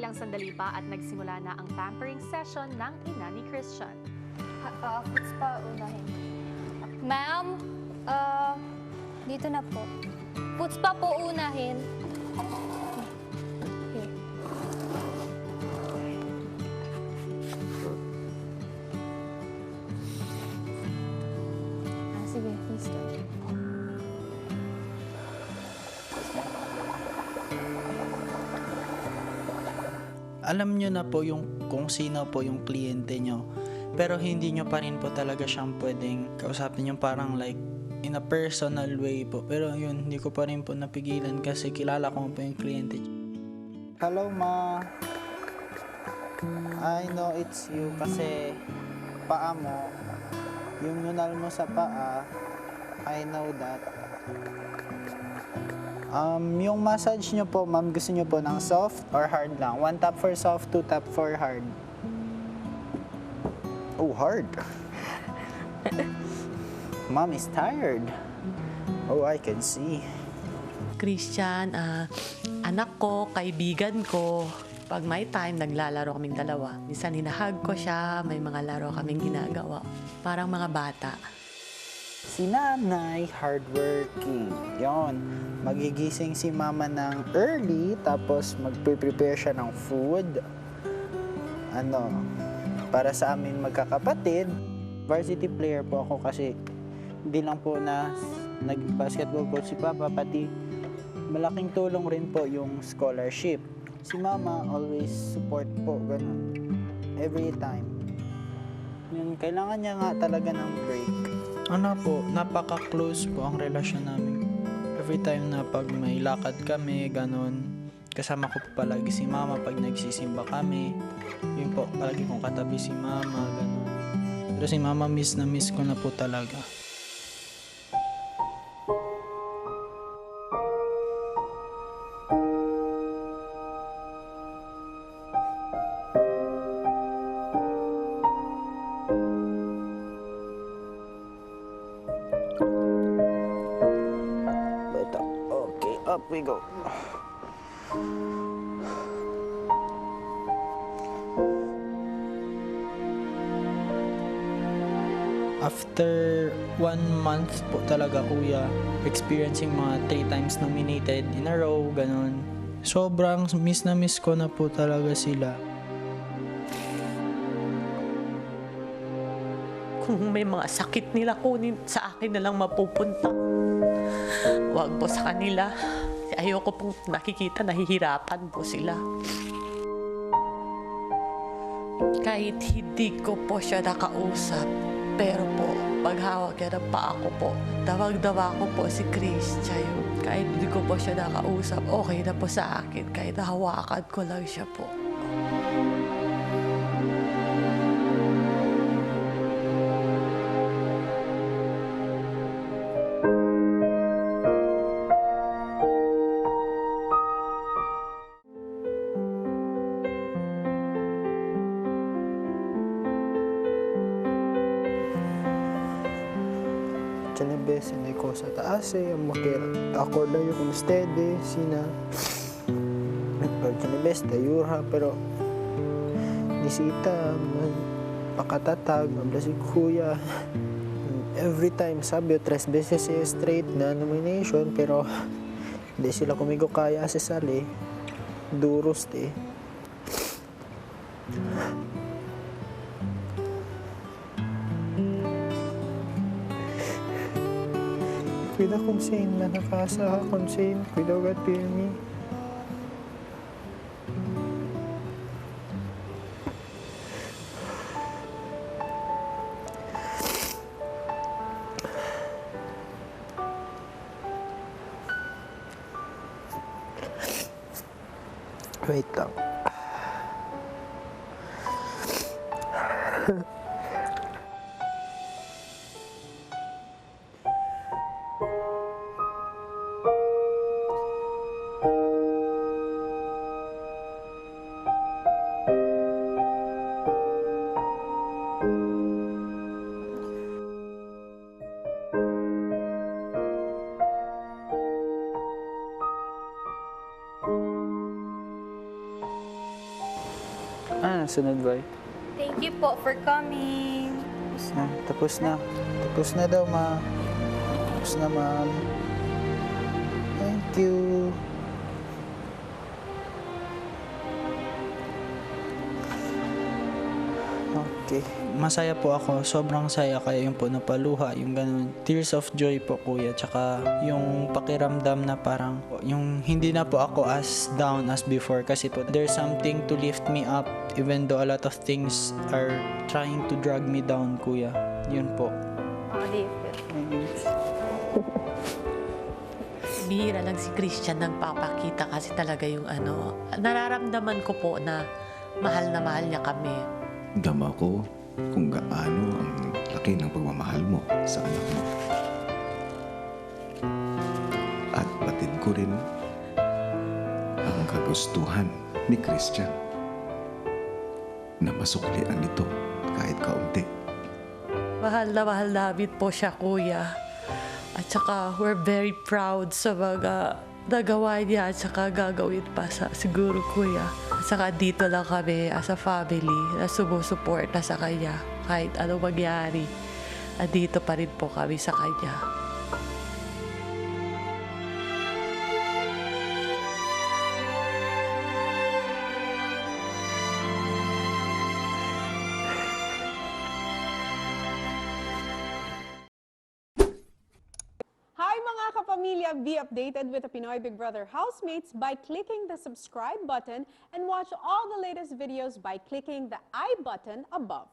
Ilang sandali pa at nagsimula na ang pampering session ng ina ni Christian. Foods pa unahin. Ma'am, dito na po. Foods pa po unahin. Here. Sige, please go. Alam nyo na po kung sino po yung kliyente nyo. Pero hindi nyo pa rin po talaga siyang pwedeng kausapin yung parang like in a personal way po. Pero yun, hindi ko pa rin po napigilan kasi kilala ko po yung kliyente. Hello ma. I know it's you kasi paa mo, yung nunal mo sa paa, I know that. Yung massage nyo po, ma'am, gusto nyo po ng soft or hard lang? 1 tap for soft, 2 tap for hard. Oh, hard. Mom is tired. Oh, I can see. Christian, anak ko, kaibigan ko. Pag may time, naglalaro kaming dalawa. Minsan hinahag ko siya, may mga laro kaming ginagawa. Parang mga bata. Si nanay, hardworking. Yon. Magigising si mama ng early, tapos magpe-prepare siya ng food. Para sa amin magkakapatid. Varsity player po ako kasi hindi lang po na nag-basketball coach si Papa, pati malaking tulong rin po yung scholarship. Si Mama always support po, ganun. Every time. Yun, kailangan niya nga talaga ng break. Napaka-close po ang relasyon namin. Every time na pag may lakad kami, ganun, kasama ko po palagi si Mama pag nagsisimba kami. Yun po, palagi kong katabi si Mama, ganun. Pero si Mama miss na miss ko na po talaga. Okay, up we go. After 1 month po talaga kuya, experiencing mga 3 times nominated in a row, ganun. Sobrang miss na miss ko na po talaga sila. Kung may mga sakit nila, kunin sa akin na lang mapupunta. Huwag po sa kanila. Ayoko pong nakikita, nahihirapan po sila. Kahit hindi ko po siya nakausap, pero po, paghawak niya ng paa ko po, dawag-dawa ko po si Christian. Kahit hindi ko po siya nakausap, okay na po sa akin. Kahit nahawakan ko lang siya po. Chanibes, hindi ko sa taas ako lang yung steady, sina Chanibes, dayura, pero nisita, pakatatag, mabla si kuya. Every time, sabi 3 beses straight na nomination, pero hindi sila kumigo kaya sa sali. Duros, Cuida konsen na nakasa konsen, cuida God pirmi. Wait lang. Sunod ba? Thank you po for coming. Tapos na. Tapos na daw, ma. Tapos na, ma'am. Thank you. Okay. Masaya po ako. Sobrang saya. Kaya yung po napaluha. Yung ganun. Tears of joy po, kuya. Tsaka yung pakiramdam na parang yung hindi na po ako as down as before. Kasi po there's something to lift me up even though a lot of things are trying to drag me down, kuya. Yun po. How do you feel? Bihira lang si Christian nagpapakita kasi talaga yung nararamdaman ko po na mahal niya kami. Dama ko kung gaano ang laki ng pagmamahal mo sa anak mo. At batid ko rin ang kagustuhan ni Christian na masuklian nito kahit kaunti. Mahal namin po siya, kuya. At saka, we're very proud sa mga nagawa niya at saka gagawin pa sa siguro, kuya. At saka dito lang kami as a family na sumusuporta sa kanya kahit anong mangyari. At dito pa rin po kami sa kanya. Hi mga kapamilya! Be updated with the Pinoy Big Brother housemates by clicking the subscribe button and watch all the latest videos by clicking the I button above.